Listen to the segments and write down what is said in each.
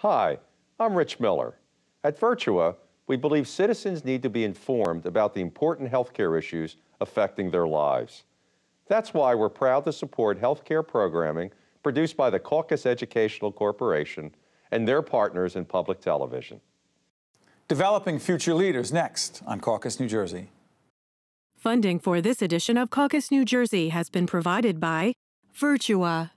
Hi, I'm Rich Miller. At WHYY, we believe citizens need to be informed about the important healthcare issues affecting their lives. That's why we're proud to support healthcare programming produced by the Caucus Educational Corporation and their partners in public television. Developing future leaders next on Caucus, New Jersey. Funding for this edition of Caucus, New Jersey has been provided by WHYY,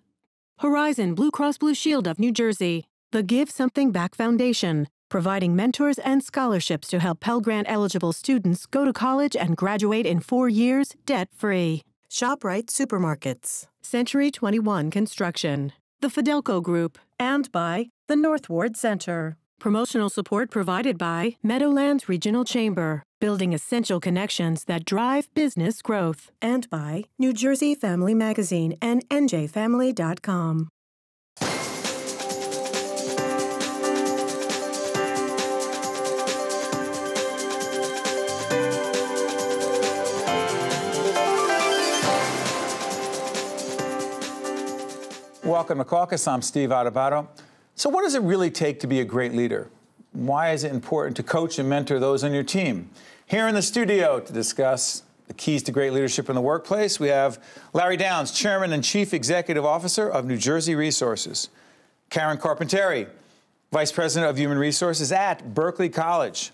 Horizon Blue Cross Blue Shield of New Jersey, the Give Something Back Foundation, providing mentors and scholarships to help Pell Grant-eligible students go to college and graduate in 4 years debt-free. ShopRite Supermarkets, Century 21 Construction, the Fidelco Group, and by the North Ward Center. Promotional support provided by Meadowlands Regional Chamber, building essential connections that drive business growth, and by New Jersey Family Magazine and NJFamily.com. Welcome to Caucus. I'm Steve Adubato. So what does it really take to be a great leader? Why is it important to coach and mentor those on your team? Here in the studio to discuss the keys to great leadership in the workplace, we have Larry Downs, Chairman and Chief Executive Officer of New Jersey Resources. Karen Carpentieri, Vice President of Human Resources at Berkeley College.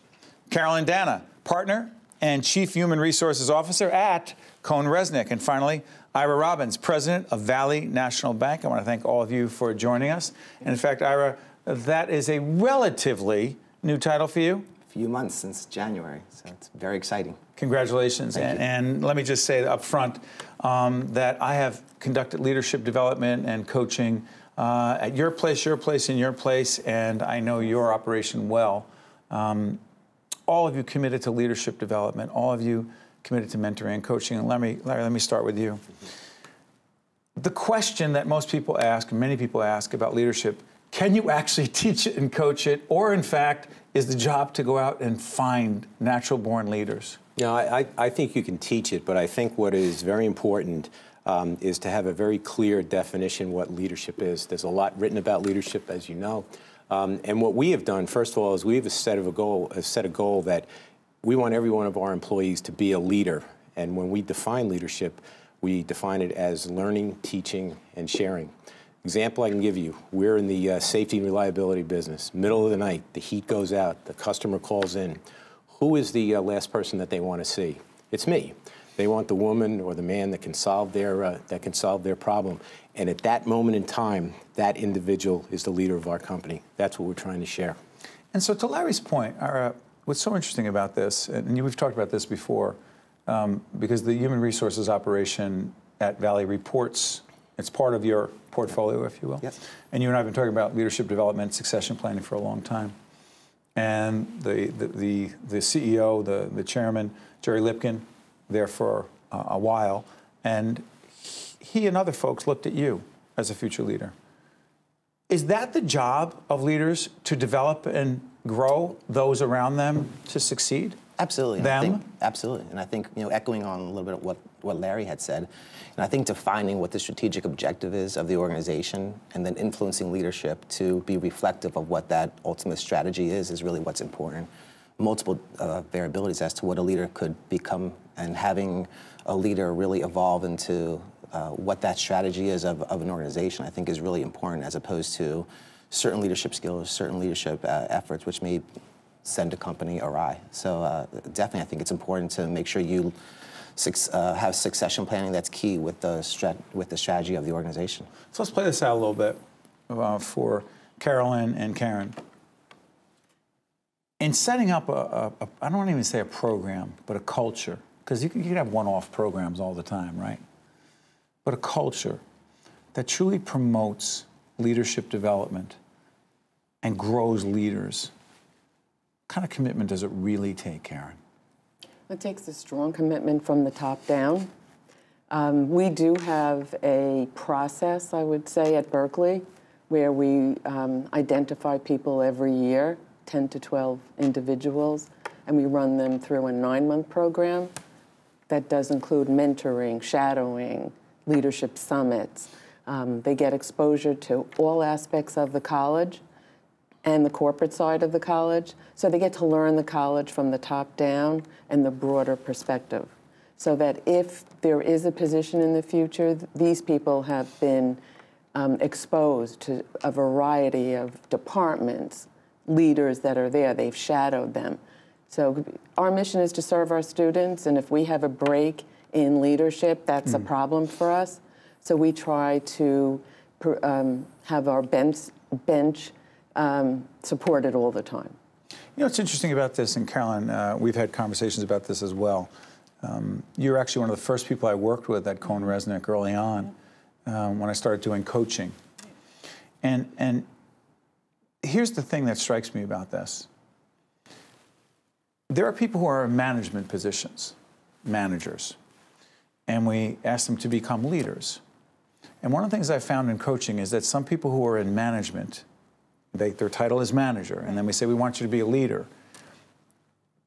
Carolyn Dana, Partner and Chief Human Resources Officer at Cohn Resnick. And finally, Ira Robbins, President of Valley National Bank. I want to thank all of you for joining us. And in fact, Ira, that is a relatively new title for you. A few months since January, so it's very exciting. Congratulations. And let me just say up front that I have conducted leadership development and coaching at your place, and your place, and I know your operation well. All of you committed to leadership development, all of you committed to mentoring and coaching. And Larry, let me start with you. The question that most people ask, many people ask about leadership, can you actually teach it and coach it? Or in fact, is the job to go out and find natural-born leaders? No, I think you can teach it, but I think what is very important is to have a very clear definition what leadership is. There's a lot written about leadership, as you know. And what we have done, first of all, is we have set a goal that we want every one of our employees to be a leader. And when we define leadership, we define it as learning, teaching, and sharing. Example I can give you, we're in the safety and reliability business. Middle of the night, the heat goes out, the customer calls in. Who is the last person that they want to see? It's me. They want the woman or the man that can solve their problem. And at that moment in time, that individual is the leader of our company. That's what we're trying to share. And so to Larry's point, what's so interesting about this, and we've talked about this before, because the human resources operation at Valley reports, it's part of your portfolio, if you will. Yes. And you and I have been talking about leadership development, succession planning for a long time. And the CEO, the chairman, Jerry Lipkin, there for a while, and he and other folks looked at you as a future leader. Is that the job of leaders, to develop and grow those around them to succeed? Absolutely. Absolutely. And I think, echoing on a little bit of what Larry had said, and I think defining what the strategic objective is of the organization and then influencing leadership to be reflective of what that ultimate strategy is really what's important. Multiple variabilities as to what a leader could become, and having a leader really evolve into what that strategy is of an organization, I think is really important, as opposed to certain leadership skills, certain leadership efforts, which may send a company awry. So definitely, I think it's important to make sure you have succession planning that's key with the strategy of the organization. So let's play this out a little bit for Carolyn and Karen. In setting up I don't want to even say a program, but a culture, because you can have one-off programs all the time, right? But a culture that truly promotes leadership development and grows leaders. What kind of commitment does it really take, Karen? It takes a strong commitment from the top down. We do have a process, I would say, at Berkeley, where we identify people every year, 10 to 12 individuals, and we run them through a 9-month program that does include mentoring, shadowing, leadership summits. They get exposure to all aspects of the college, and the corporate side of the college. So they get to learn the college from the top down and the broader perspective. So that if there is a position in the future, these people have been exposed to a variety of departments, leaders that are there. They've shadowed them. So our mission is to serve our students, and if we have a break in leadership, that's a problem for us. So we try to have our bench supported all the time. You know what's interesting about this, and Carolyn, we've had conversations about this as well. You're actually one of the first people I worked with at Cohn-Resnick early on when I started doing coaching. And here's the thing that strikes me about this. There are people who are in management positions, managers, and we ask them to become leaders. And one of the things I found in coaching is that some people who are in management, their title is manager, and then we say, we want you to be a leader,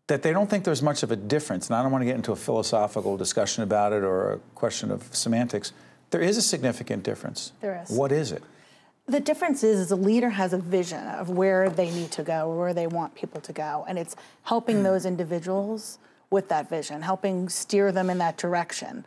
that they don't think there's much of a difference. And I don't want to get into a philosophical discussion about it or a question of semantics. There is a significant difference. There is. What is it? The difference is a leader has a vision of where they need to go or where they want people to go. And it's helping those individuals with that vision, helping steer them in that direction.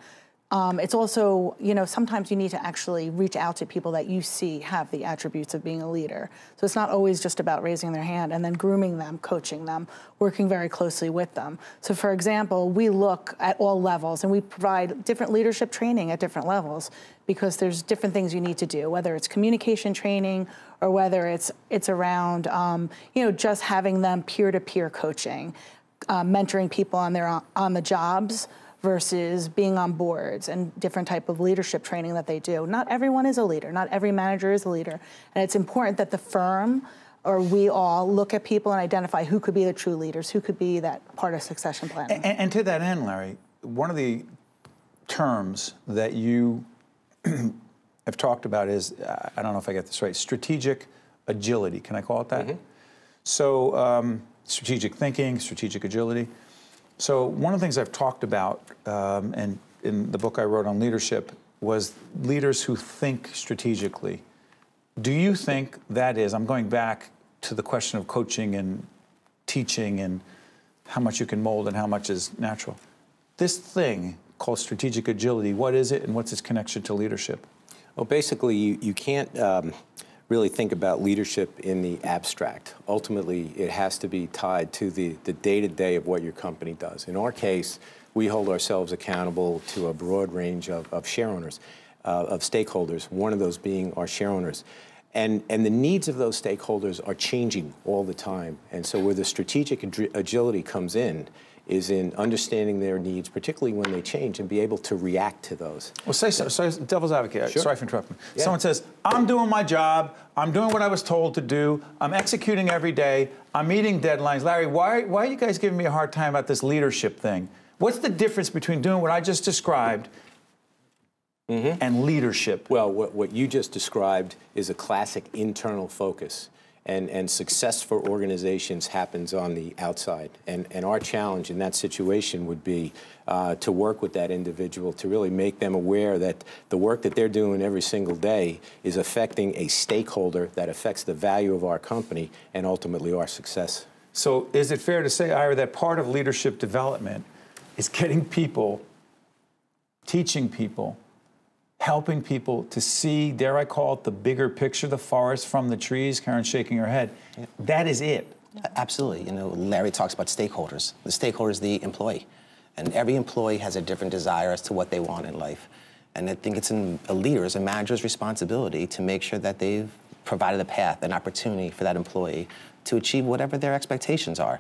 It's also, you know, sometimes you need to actually reach out to people that you see have the attributes of being a leader. So it's not always just about raising their hand and then grooming them, coaching them, working very closely with them. So for example, we look at all levels and we provide different leadership training at different levels because there's different things you need to do, whether it's communication training or whether it's around, you know, just having them peer-to-peer coaching, mentoring people on the jobs, versus being on boards and different type of leadership training that they do. Not everyone is a leader. Not every manager is a leader. And it's important that the firm or we all look at people and identify who could be the true leaders, who could be that part of succession planning. And to that end, Larry, one of the terms that you have talked about is, I don't know if I get this right, strategic agility. Can I call it that? Mm-hmm. So strategic thinking, strategic agility. So one of the things I've talked about, and in the book I wrote on leadership, was leaders who think strategically. Do you think that is, I'm going back to the question of coaching and teaching and how much you can mold and how much is natural. This thing called strategic agility, what is it and what's its connection to leadership? Well, basically, you can't really think about leadership in the abstract. Ultimately, it has to be tied to the day-to-day of what your company does. In our case, we hold ourselves accountable to a broad range of share owners, of stakeholders, one of those being our share owners. And the needs of those stakeholders are changing all the time. And so where the strategic agility comes in is in understanding their needs, particularly when they change, and be able to react to those. Well, say devil's advocate, sure. Sorry for interrupting. Yeah. Someone says, I'm doing my job, I'm doing what I was told to do, I'm executing every day, I'm meeting deadlines. Larry, why are you guys giving me a hard time about this leadership thing? What's the difference between doing what I just described and leadership? Well, what you just described is a classic internal focus. And success for organizations happens on the outside. And our challenge in that situation would be to work with that individual to really make them aware that the work that they're doing every single day is affecting a stakeholder that affects the value of our company and ultimately our success. So is it fair to say, Ira, that part of leadership development is getting people, teaching people, helping people to see, dare I call it, the bigger picture, the forest from the trees? Karen's shaking her head. Yeah. That is it. Absolutely. You know, Larry talks about stakeholders. The stakeholder is the employee. And every employee has a different desire as to what they want in life. And I think it's a leader's, a manager's responsibility to make sure that they've provided a path, an opportunity for that employee to achieve whatever their expectations are.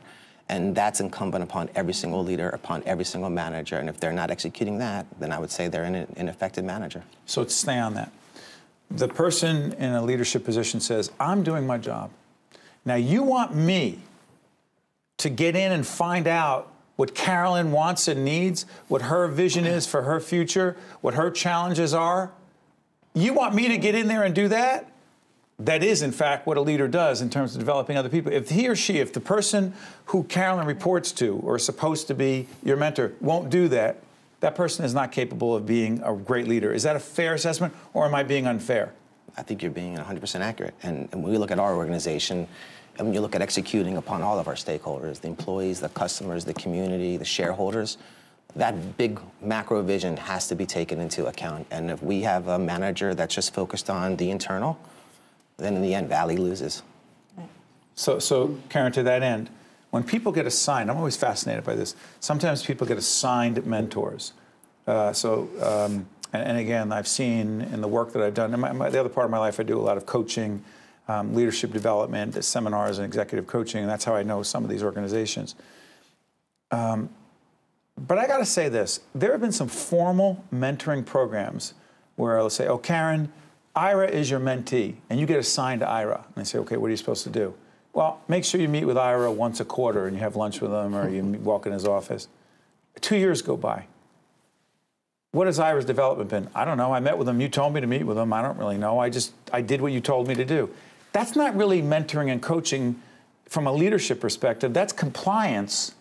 And that's incumbent upon every single leader, upon every single manager. And if they're not executing that, then I would say they're an ineffective manager. So to stay on that, the person in a leadership position says, I'm doing my job. Now you want me to get in and find out what Carolyn wants and needs, what her vision is for her future, what her challenges are. You want me to get in there and do that? That is, in fact, what a leader does in terms of developing other people. If he or she, if the person who Carolyn reports to or is supposed to be your mentor won't do that, that person is not capable of being a great leader. Is that a fair assessment, or am I being unfair? I think you're being 100% accurate. And when we look at our organization, and when you look at executing upon all of our stakeholders, the employees, the customers, the community, the shareholders, that big macro vision has to be taken into account. And if we have a manager that's just focused on the internal, then in the end, Valley loses. So Karen, to that end, when people get assigned, I'm always fascinated by this. Sometimes people get assigned mentors. And again, I've seen in the work that I've done, in the other part of my life, I do a lot of coaching, leadership development, seminars, and executive coaching, and that's how I know some of these organizations. But I got to say this, there have been some formal mentoring programs where I'll say, oh, Karen, Ira is your mentee, and you get assigned to Ira. And I say, okay, what are you supposed to do? Well, make sure you meet with Ira once a quarter and you have lunch with him or you walk in his office. 2 years go by. What has Ira's development been? I don't know. I met with him. You told me to meet with him. I don't really know. I did what you told me to do. That's not really mentoring and coaching from a leadership perspective. That's compliance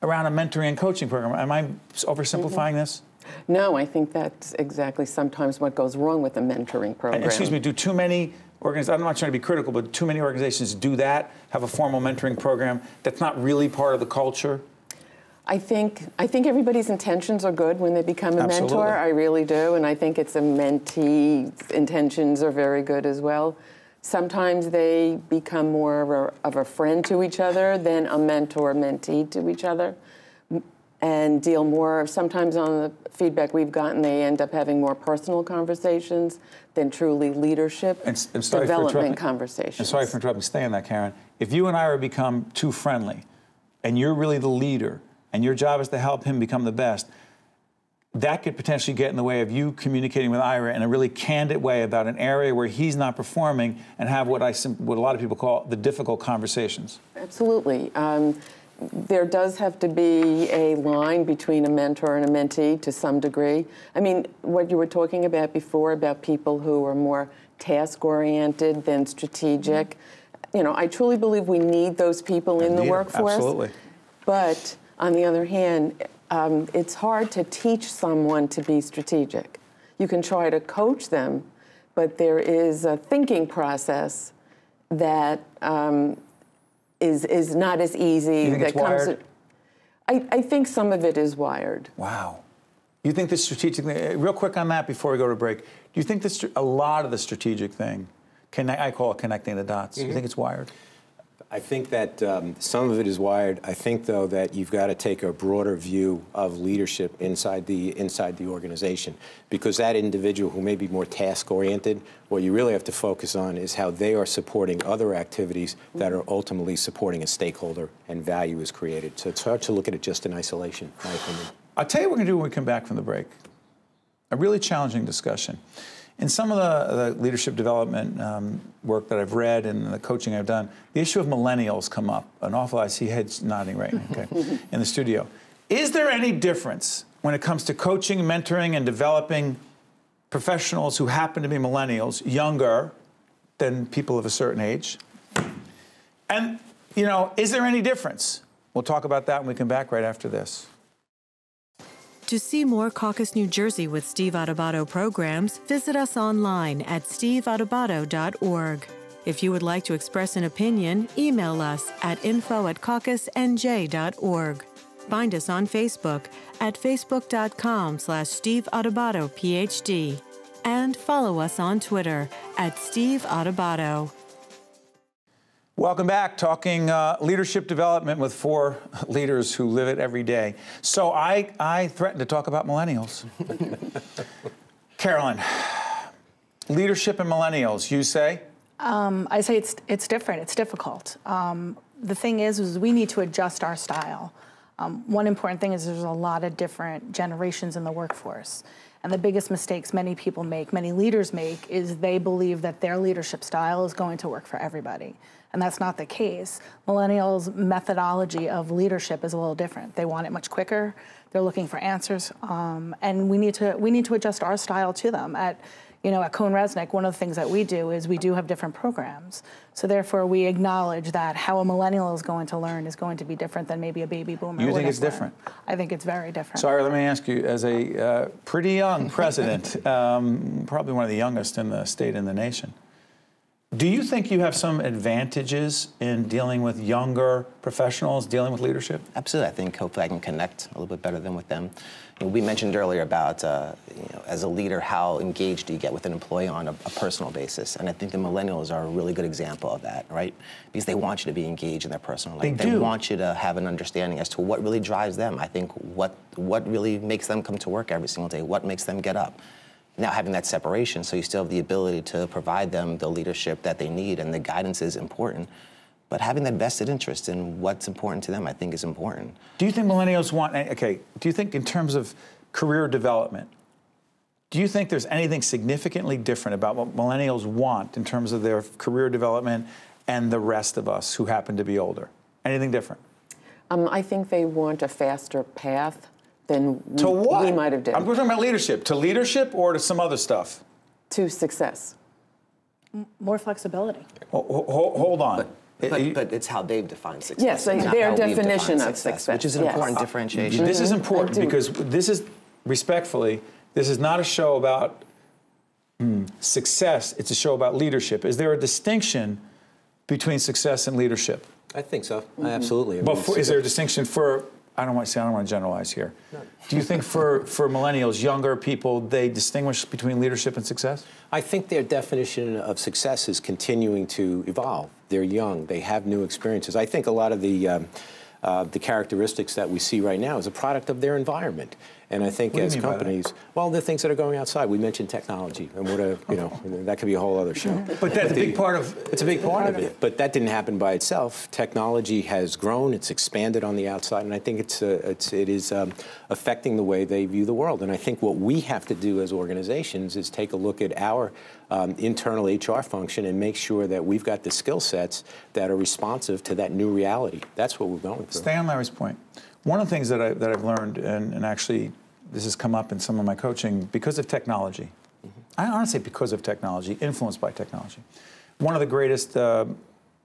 around a mentoring and coaching program. Am I oversimplifying this? No, I think that's exactly sometimes what goes wrong with a mentoring program. Excuse me, do too many organizations, I'm not trying to be critical, but too many organizations do that, have a formal mentoring program that's not really part of the culture? I think everybody's intentions are good when they become a mentor. I really do, and I think it's a mentee's intentions are very good as well. Sometimes they become more of a friend to each other than a mentor-mentee to each other, and deal more. Sometimes on the feedback we've gotten, they end up having more personal conversations than truly leadership development conversations. And sorry for interrupting. Stay on that, Karen. If you and Ira become too friendly, and you're really the leader, and your job is to help him become the best, that could potentially get in the way of you communicating with Ira in a really candid way about an area where he's not performing and have what a lot of people call the difficult conversations. Absolutely. There does have to be a line between a mentor and a mentee to some degree. I mean, what you were talking about before about people who are more task-oriented than strategic, you know, I truly believe we need those people in the workforce. Absolutely. But on the other hand, it's hard to teach someone to be strategic. You can try to coach them, but there is a thinking process that is not as easy. You think it's wired? I think some of it is wired. Wow. You think the strategic thing, real quick on that before we go to break, do you think a lot of the strategic thing, I call it connecting the dots, do you think it's wired? I think that some of it is wired. I think, though, that you've got to take a broader view of leadership inside the organization, because that individual who may be more task-oriented, what you really have to focus on is how they are supporting other activities that are ultimately supporting a stakeholder and value is created. So it's hard to look at it just in isolation, in my opinion. I'll tell you what we're going to do when we come back from the break. A really challenging discussion. In some of the leadership development work that I've read and the coaching I've done, the issue of millennials come up an awful lot. I see heads nodding right now, okay, in the studio. Is there any difference when it comes to coaching, mentoring, and developing professionals who happen to be millennials, younger than people of a certain age? And, you know, is there any difference? We'll talk about that when we come back right after this. To see more Caucus New Jersey with Steve Adubato programs, visit us online at steveadubato.org. If you would like to express an opinion, email us at info@caucusnj.org. Find us on Facebook at facebook.com/Steve Adubato PhD. And follow us on Twitter at Steve Adubato. Welcome back, talking leadership development with four leaders who live it every day. So I threatened to talk about millennials. Carolyn, leadership and millennials, you say? I say it's different, it's difficult. The thing is we need to adjust our style. One important thing is there's a lot of different generations in the workforce. And the biggest mistakes many people make, many leaders make, is they believe that their leadership style is going to work for everybody. And that's not the case. Millennials' methodology of leadership is a little different. They want it much quicker. They're looking for answers, and we need to adjust our style to them. You know, at Cohn-Resnick, one of the things that we do is we do have different programs. So therefore, we acknowledge that how a millennial is going to learn is going to be different than maybe a baby boomer. You think it's different? I think it's very different. Sorry, let me ask you, as a pretty young president, probably one of the youngest in the state and the nation, do you think you have some advantages in dealing with younger professionals, dealing with leadership? Absolutely. I think hopefully I can connect a little bit better than with them. You know, we mentioned earlier about, as a leader, how engaged do you get with an employee on a personal basis. And I think the millennials are a really good example of that, right? Because they want you to be engaged in their personal life. They want you to have an understanding as to what really drives them. I think what really makes them come to work every single day, what makes them get up. Now having that separation, so you still have the ability to provide them the leadership that they need, and the guidance is important. But having that vested interest in what's important to them, I think, is important. Do you think millennials want, okay, do you think in terms of career development, do you think there's anything significantly different about what millennials want in terms of their career development and the rest of us who happen to be older? Anything different? I think they want a faster path than we might have done. We're talking about leadership. To leadership or to some other stuff? To success. More flexibility. Hold on. But it's how they've defined success. Yes, their definition of success. Which is an important differentiation. This is important because this is, respectfully, this is not a show about success. It's a show about leadership. Is there a distinction between success and leadership? I think so. Absolutely. I mean, But is there a distinction for, I don't want to generalize here. No. Do you think for millennials, younger people, they distinguish between leadership and success? I think their definition of success is continuing to evolve. They're young. They have new experiences. I think a lot of the characteristics that we see right now is a product of their environment. And I think as companies, well, the things that are going outside. We mentioned technology, and what a, you know, that could be a whole other show. But that's a big part of. It's a big part of it. But that didn't happen by itself. Technology has grown. It's expanded on the outside, and I think it is affecting the way they view the world. And I think what we have to do as organizations is take a look at our internal HR function and make sure that we've got the skill sets that are responsive to that new reality. That's what we're going through. Stay on Larry's point. One of the things that I've learned, and actually this has come up in some of my coaching, because of technology. I don't say because of technology, influenced by technology. One of the greatest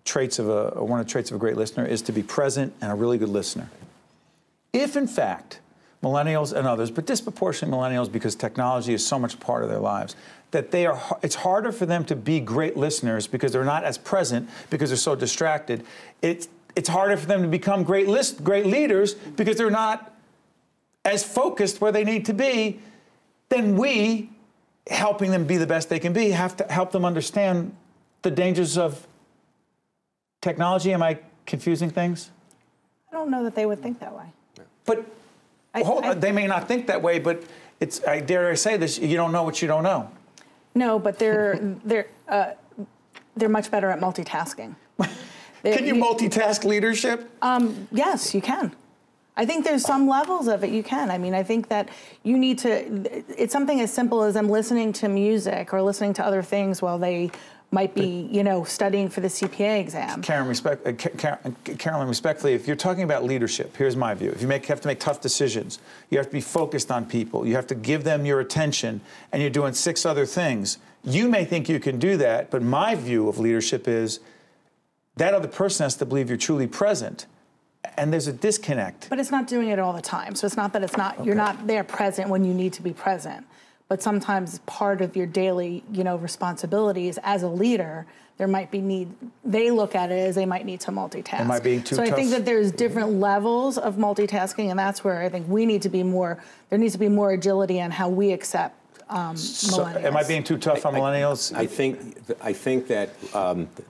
traits of a great listener is to be present and a really good listener. If in fact millennials and others, but disproportionately millennials, because technology is so much part of their lives, that it's harder for them to be great listeners because they're not as present, because they're so distracted. It's harder for them to become great leaders because they're not as focused where they need to be. Then we, helping them be the best they can be, have to help them understand the dangers of technology. Am I confusing things? I don't know that they would think that way. But they may not think that way, but I dare say this, you don't know what you don't know. No, but they're much better at multitasking. Can you multitask leadership? Yes, you can. I think there's some levels of it you can. I mean, I think that you need to, it's something as simple as them listening to music or listening to other things while they might be, you know, studying for the CPA exam. Carolyn, respectfully, if you're talking about leadership, here's my view. If you have to make tough decisions, you have to be focused on people, you have to give them your attention, and you're doing 6 other things. You may think you can do that, but my view of leadership is that other person has to believe you're truly present, and there's a disconnect. But it's not doing it all the time. So it's not that you're not there present when you need to be present. But sometimes part of your daily, you know, responsibilities as a leader, there might be they look at it as they might need to multitask. Am I being too tough? So I think that there's different levels of multitasking, and that's where I think we need to be more, there needs to be more agility on how we accept millennials. Am I being too tough on millennials? I think that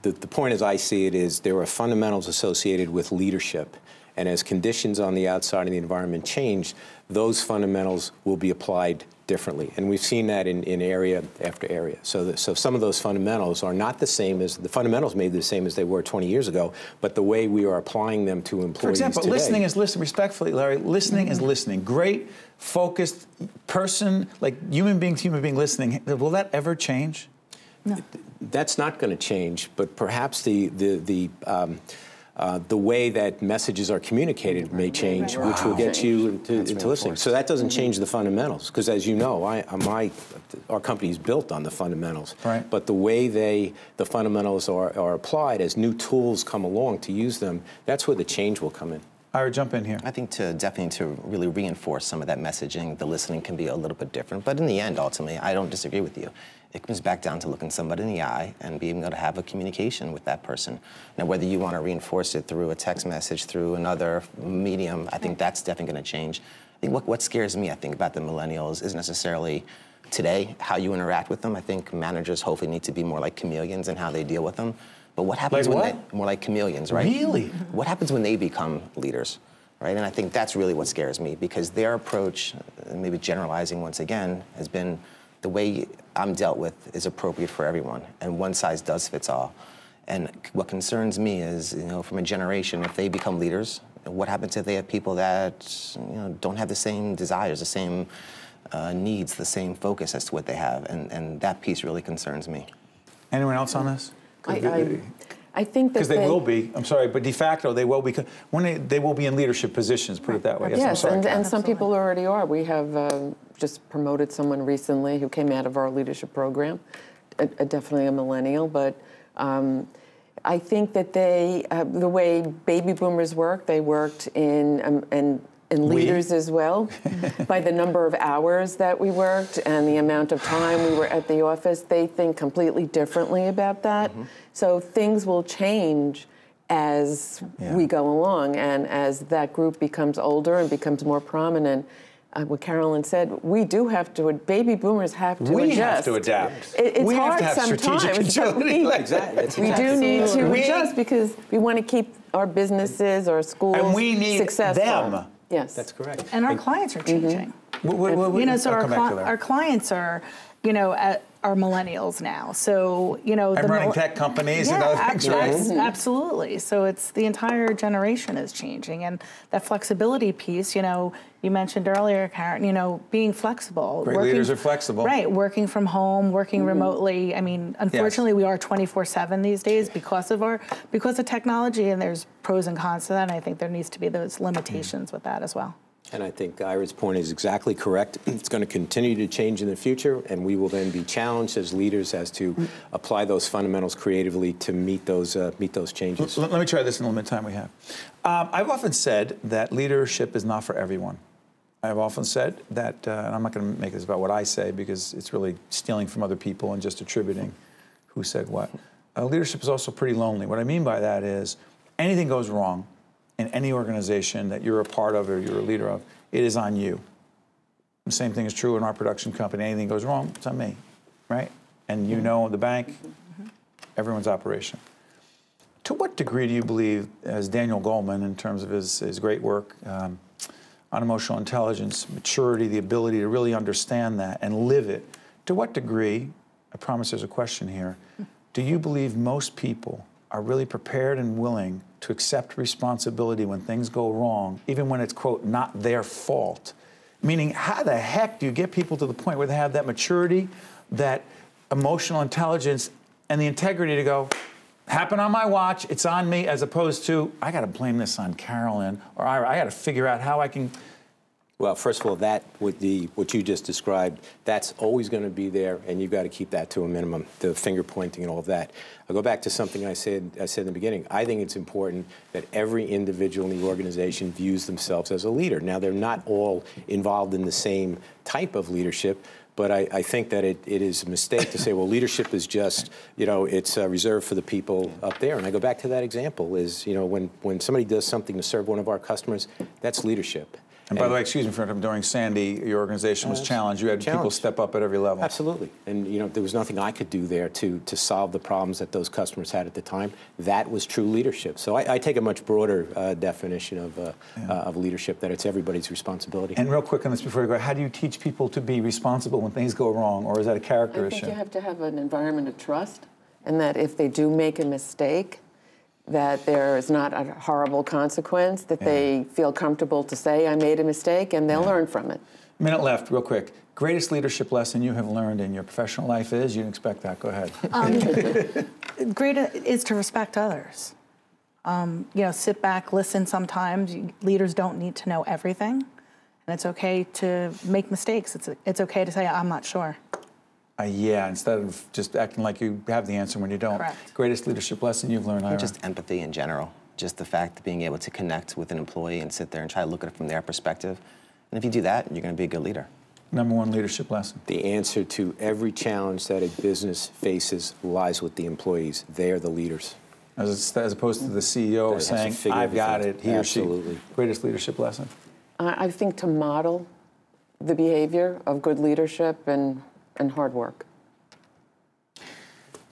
the point as I see it is there are fundamentals associated with leadership, and as conditions on the outside of the environment change, those fundamentals will be applied differently, and we've seen that in area after area. So some of those fundamentals are not the same as the fundamentals may be the same as they were 20 years ago, but the way we are applying them to employees. For example, today, listening is listening. Respectfully, Larry, listening is listening. Great, focused person, like human being listening. Will that ever change? No. That's not going to change, but perhaps the the way that messages are communicated may change, which will get you into listening. So that doesn't change the fundamentals, because as you know, our company is built on the fundamentals. Right. But the way the fundamentals are applied as new tools come along to use them, that's where the change will come in. Ira, jump in here. I think definitely to really reinforce some of that messaging, the listening can be a little bit different. But in the end, ultimately, I don't disagree with you. It comes back down to looking somebody in the eye and being able to have a communication with that person. Now, whether you want to reinforce it through a text message, through another medium, I think that's definitely going to change. I think what scares me, I think, about the millennials isn't necessarily today how you interact with them. I think managers hopefully need to be more like chameleons in how they deal with them. But what happens more like chameleons, right? Really? What happens when they become leaders, right? And I think that's really what scares me, because their approach, maybe generalizing once again, has been the way I'm dealt with is appropriate for everyone, and one size does fits all. And what concerns me is, from a generation, if they become leaders, what happens if they have people that don't have the same desires, the same needs, the same focus as to what they have, and that piece really concerns me. Anyone else on this? I think that because they will be. I'm sorry, but de facto they will be. When they will be in leadership positions. Put it that way. Yes, and some people already are. We have just promoted someone recently who came out of our leadership program, definitely a millennial. But I think that the way baby boomers work, they worked in leaders as well, by the number of hours that we worked and the amount of time we were at the office. They think completely differently about that. So things will change as we go along, and as that group becomes older and becomes more prominent. What Carolyn said, we do have to, baby boomers have to adjust. We have to adapt. It's hard have to have sometimes, strategic but we do need to adjust, because we want to keep our businesses, our schools and we need successful. them. Yes. That's correct. And our clients are changing. So our clients are, are millennials now. So, and running tech companies and other things, right? Absolutely. So it's the entire generation is changing, and that flexibility piece. You mentioned earlier, Karen. Being flexible. Great leaders are flexible. Right. Working from home, working remotely. I mean, unfortunately, we are 24/7 these days because of technology, and there's pros and cons to that. And I think there needs to be those limitations with that as well. And I think Ira's point is exactly correct. It's going to continue to change in the future, and we will then be challenged as leaders as to apply those fundamentals creatively to meet those changes. Let me try this in the limited time we have. I've often said that leadership is not for everyone. I've often said that, and I'm not going to make this about what I say, because it's really stealing from other people and just attributing who said what. Leadership is also pretty lonely. What I mean by that is anything goes wrong in any organization that you're a part of or you're a leader of, it is on you. The same thing is true in our production company. Anything goes wrong, it's on me, right? And the bank, everyone's operation. To what degree do you believe, as Daniel Goleman, in terms of his great work on emotional intelligence, maturity, the ability to really understand that and live it, to what degree, I promise there's a question here, do you believe most people are really prepared and willing to accept responsibility when things go wrong, even when it's, quote, not their fault? Meaning, how the heck do you get people to the point where they have that maturity, that emotional intelligence, and the integrity to go, happened on my watch, it's on me, as opposed to, I got to blame this on Carolyn, or I got to figure out how I can. Well, first of all, what you just described, that's always going to be there, and you've got to keep that to a minimum, the finger pointing and all of that. I'll go back to something I said in the beginning. I think it's important that every individual in the organization views themselves as a leader. Now, they're not all involved in the same type of leadership, but I think that it is a mistake to say, well, leadership is just, it's reserved for the people up there. And I go back to that example is, when somebody does something to serve one of our customers, that's leadership. And by the way, excuse me for interrupting, during Sandy, your organization was challenged. You had people step up at every level. Absolutely. And, there was nothing I could do there to solve the problems that those customers had at the time. That was true leadership. So I take a much broader definition of leadership, that it's everybody's responsibility. And real quick on this before we go, how do you teach people to be responsible when things go wrong, or is that a character issue? I think you have to have an environment of trust, and that if they do make a mistake, that there is not a horrible consequence, that they feel comfortable to say, I made a mistake, and they'll learn from it. Minute left, real quick. Greatest leadership lesson you have learned in your professional life is? You didn't expect that. Go ahead. Great is to respect others. You know, sit back, listen sometimes. Leaders don't need to know everything. And it's okay to make mistakes. It's okay to say, I'm not sure. Yeah, instead of just acting like you have the answer when you don't. Correct. Greatest leadership lesson you've learned, Ira? Just empathy in general. Just the fact of being able to connect with an employee and sit there and try to look at it from their perspective. And if you do that, you're going to be a good leader. Number one leadership lesson. The answer to every challenge that a business faces lies with the employees. They are the leaders. As opposed to the CEO saying, I've got it, he or she. Absolutely. Greatest leadership lesson. I think to model the behavior of good leadership and hard work.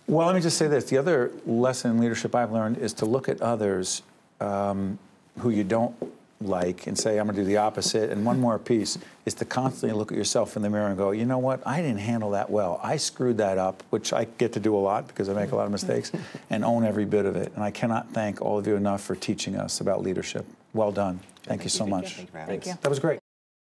Well, let me just say this. The other lesson in leadership I've learned is to look at others who you don't like and say, I'm going to do the opposite. And one more piece is to constantly look at yourself in the mirror and go, you know what? I didn't handle that well. I screwed that up, which I get to do a lot because I make a lot of mistakes, and own every bit of it. And I cannot thank all of you enough for teaching us about leadership. Well done. Thank you so much. Thank you. That was great.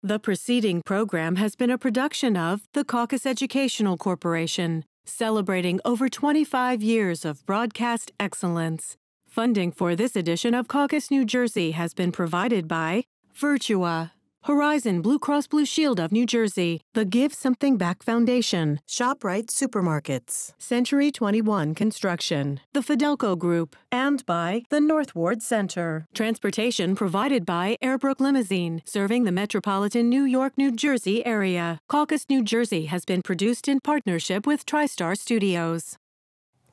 The preceding program has been a production of the Caucus Educational Corporation, celebrating over 25 years of broadcast excellence. Funding for this edition of Caucus New Jersey has been provided by WHYY, Horizon Blue Cross Blue Shield of New Jersey, the Give Something Back Foundation, ShopRite Supermarkets, Century 21 Construction, the Fidelco Group, and by the North Ward Center. Transportation provided by Airbrook Limousine, serving the metropolitan New York, New Jersey area. Caucus New Jersey has been produced in partnership with TriStar Studios.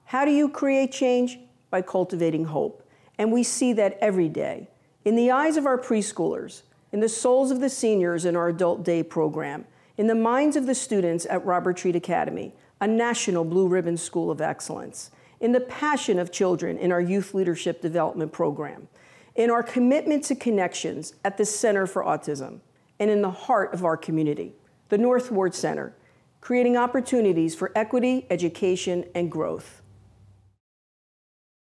How do you create change? By cultivating hope. And we see that every day. In the eyes of our preschoolers, in the souls of the seniors in our Adult Day program, in the minds of the students at Robert Treat Academy, a national Blue Ribbon School of Excellence, in the passion of children in our Youth Leadership Development Program, in our commitment to connections at the Center for Autism, and in the heart of our community, the North Ward Center, creating opportunities for equity, education, and growth.